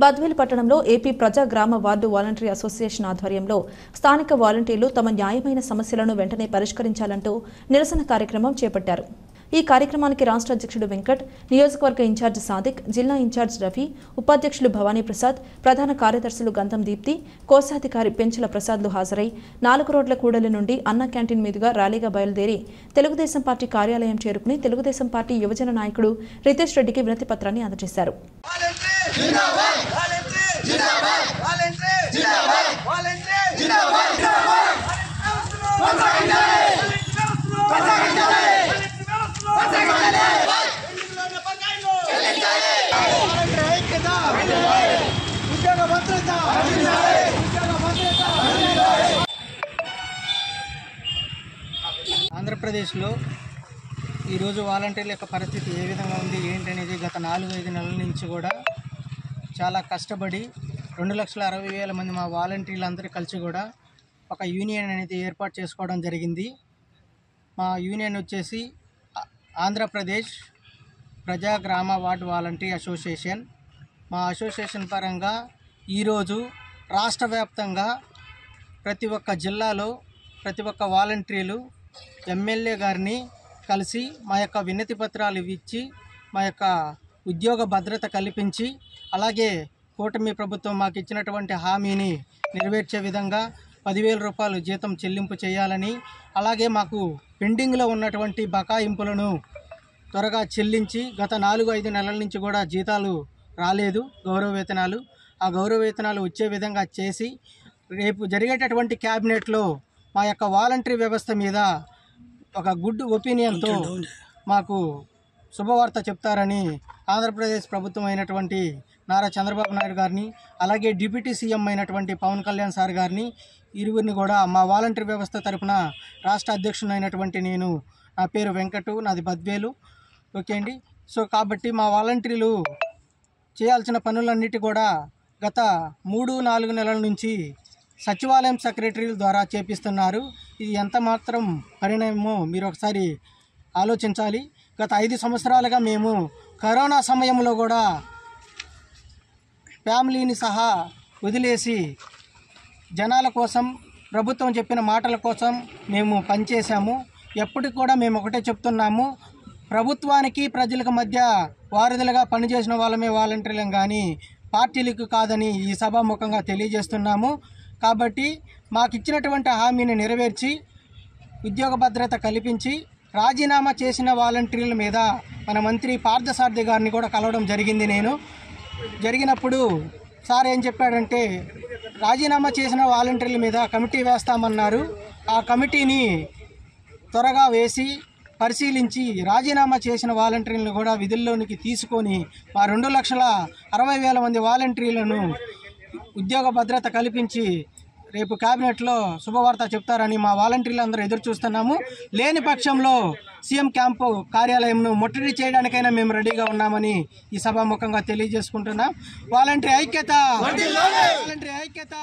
బద్వేల్ పట్టణంలో ఏపీ ప్రజా గ్రామ వార్డు వాలంటరీ అసోసియేషన్ ఆధ్వర్యంలో స్థానిక వాలంటీర్లు తమ న్యాయమైన సమస్యలను వెంటనే పరిష్కరించాలంటూ నిరసన కార్యక్రమం చేపట్టారు. ఈ కార్యక్రమానికి రాష్ట్ర అధ్యక్షుడు వెంకట్, నియోజకవర్గ ఇన్ఛార్జ్ సాదిక్, జిల్లా ఇన్ఛార్జ్ రవి, ఉపాధ్యక్షులు భవానీ ప్రసాద్, ప్రధాన కార్యదర్శులు గంధం దీప్తి, కోశాధికారి పెంచుల ప్రసాద్లు హాజరై 4 రోడ్ల కూడలి నుండి అన్న క్యాంటీన్ మీదుగా ర్యాలీగా బయలుదేరి తెలుగుదేశం పార్టీ కార్యాలయం చేరుకుని తెలుగుదేశం పార్టీ యువజన నాయకుడు రితేష్ రెడ్డికి వినతి పత్రాన్ని అందజేశారు. ఆంధ్రప్రదేశ్లో ఈరోజు వాలంటీర్ల యొక్క పరిస్థితి ఏ విధంగా ఉంది ఏంటనేది గత 4-5 నెలల నుంచి కూడా చాలా కష్టపడి 2,60,000 మంది మా వాలంటీర్లందరూ కలిసి కూడా ఒక యూనియన్ అనేది ఏర్పాటు చేసుకోవడం జరిగింది. మా యూనియన్ వచ్చేసి ఆంధ్రప్రదేశ్ ప్రజా గ్రామ వార్డు వాలంటరీ అసోసియేషన్. మా అసోసియేషన్ పరంగా ఈరోజు రాష్ట్ర వ్యాప్తంగా ప్రతి ఒక్క జిల్లాలో ప్రతి ఒక్క వాలంటీర్లు ఎమ్మెల్యే గారిని కలిసి మా యొక్క వినతి పత్రాలు ఇచ్చి మా యొక్క ఉద్యోగ భద్రత కల్పించి అలాగే కూటమి ప్రభుత్వం మాకు ఇచ్చినటువంటి హామీని నెరవేర్చే విధంగా 10,000 రూపాయలు జీతం చెల్లింపు చేయాలని, అలాగే మాకు పెండింగ్లో ఉన్నటువంటి బకాయింపులను త్వరగా చెల్లించి గత 4-5 నెలల నుంచి కూడా జీతాలు రాలేదు, గౌరవ వేతనాలు. ఆ గౌరవ వేతనాలు వచ్చే విధంగా చేసి రేపు జరిగేటటువంటి క్యాబినెట్లో మా యొక్క వాలంటరీ వ్యవస్థ మీద ఒక గుడ్ ఒపీనియన్తో మాకు శుభవార్త చెప్తారని ఆంధ్రప్రదేశ్ ప్రభుత్వం అయినటువంటి నారా చంద్రబాబు నాయుడు గారిని, అలాగే డిప్యూటీ సీఎం అయినటువంటి పవన్ కళ్యాణ్ సార్ గారిని, ఇరువురిని కూడా మా వాలంటరీ వ్యవస్థ తరఫున రాష్ట్ర అధ్యక్షుడు అయినటువంటి నేను, నా పేరు వెంకటు, నాది బద్వేలు. ఓకే అండి. సో కాబట్టి మా వాలంటీర్లు చేయాల్సిన పనులన్నిటి కూడా గత 3-4 నెలల నుంచి సచివాలయం సెక్రటరీల ద్వారా చేపిస్తున్నారు. ఇది ఎంత మాత్రం పరిణామమో మీరు ఒకసారి ఆలోచించాలి. గత 5 సంవత్సరాలుగా మేము కరోనా సమయంలో కూడా ఫ్యామిలీని సహా వదిలేసి జనాల కోసం, ప్రభుత్వం చెప్పిన మాటల కోసం మేము పనిచేసాము. ఎప్పటికి కూడా మేము ఒకటే చెప్తున్నాము, ప్రభుత్వానికి ప్రజలకు మధ్య వారధులుగా పనిచేసిన వాళ్ళమే వాలంటీర్లం కానీ పార్టీలకు కాదని ఈ సభాముఖంగా తెలియజేస్తున్నాము. కాబట్టి మాకు ఇచ్చినటువంటి హామీని నెరవేర్చి ఉద్యోగ భద్రత కల్పించి రాజీనామా చేసిన వాలంటీర్ల మీద మన మంత్రి పార్థసారథి గారిని కూడా కలవడం జరిగింది. నేను జరిగినప్పుడు సార్ ఏం చెప్పాడంటే, రాజీనామా చేసిన వాలంటీర్ల మీద కమిటీ వేస్తామన్నారు. ఆ కమిటీని త్వరగా వేసి పరిశీలించి రాజీనామా చేసిన వాలంటీర్లను కూడా విధుల్లోనికి తీసుకొని మా 2,60,000 మంది వాలంటీర్లను ఉద్యోగ భద్రత కల్పించి రేపు క్యాబినెట్లో శుభవార్త చెప్తారని మా వాలంటీర్లు అందరూ ఎదురు చూస్తున్నాము. లేని పక్షంలో సీఎం క్యాంపు కార్యాలయంను ముట్టడి చేయడానికైనా మేము రెడీగా ఉన్నామని ఈ సభాముఖంగా తెలియజేసుకుంటున్నాం. వాలంటీర్ ఐక్యత, వాలంటీర్ ఐక్యత.